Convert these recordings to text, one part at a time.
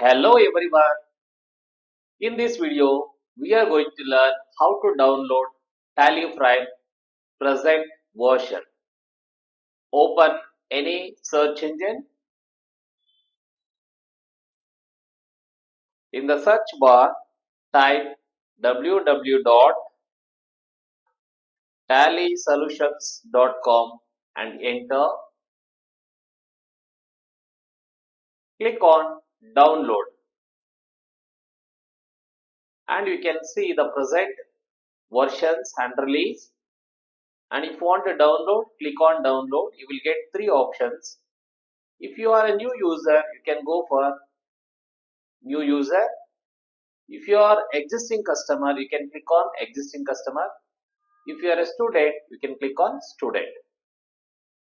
Hello everyone. In this video, we are going to learn how to download Tally from present version. Open any search engine. In the search bar, type www.tallysolutions.com and enter. Click on download and you can see the present versions and release. And if you want to download, click on download. You will get three options. If you are a new user, you can go for new user. If you are existing customer, you can click on existing customer. If you are a student, you can click on student.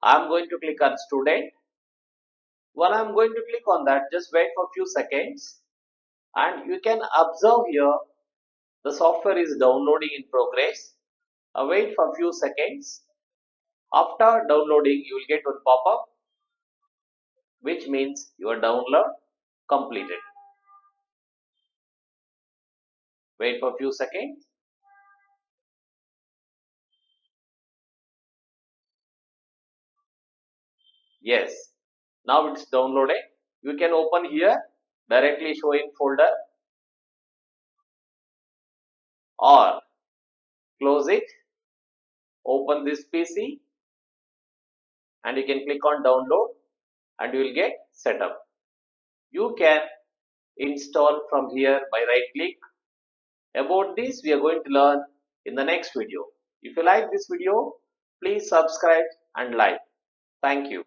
I am going to click on student. When I am going to click on that, just wait for a few seconds and you can observe here the software is downloading in progress. Wait for a few seconds. After downloading, you will get one pop-up which means your download completed. Wait for a few seconds. Yes, now it's downloaded. You can open here directly showing folder or close it, open this PC and you can click on download and you will get set up. You can install from here by right click. About this we are going to learn in the next video. If you like this video, please subscribe and like. Thank you.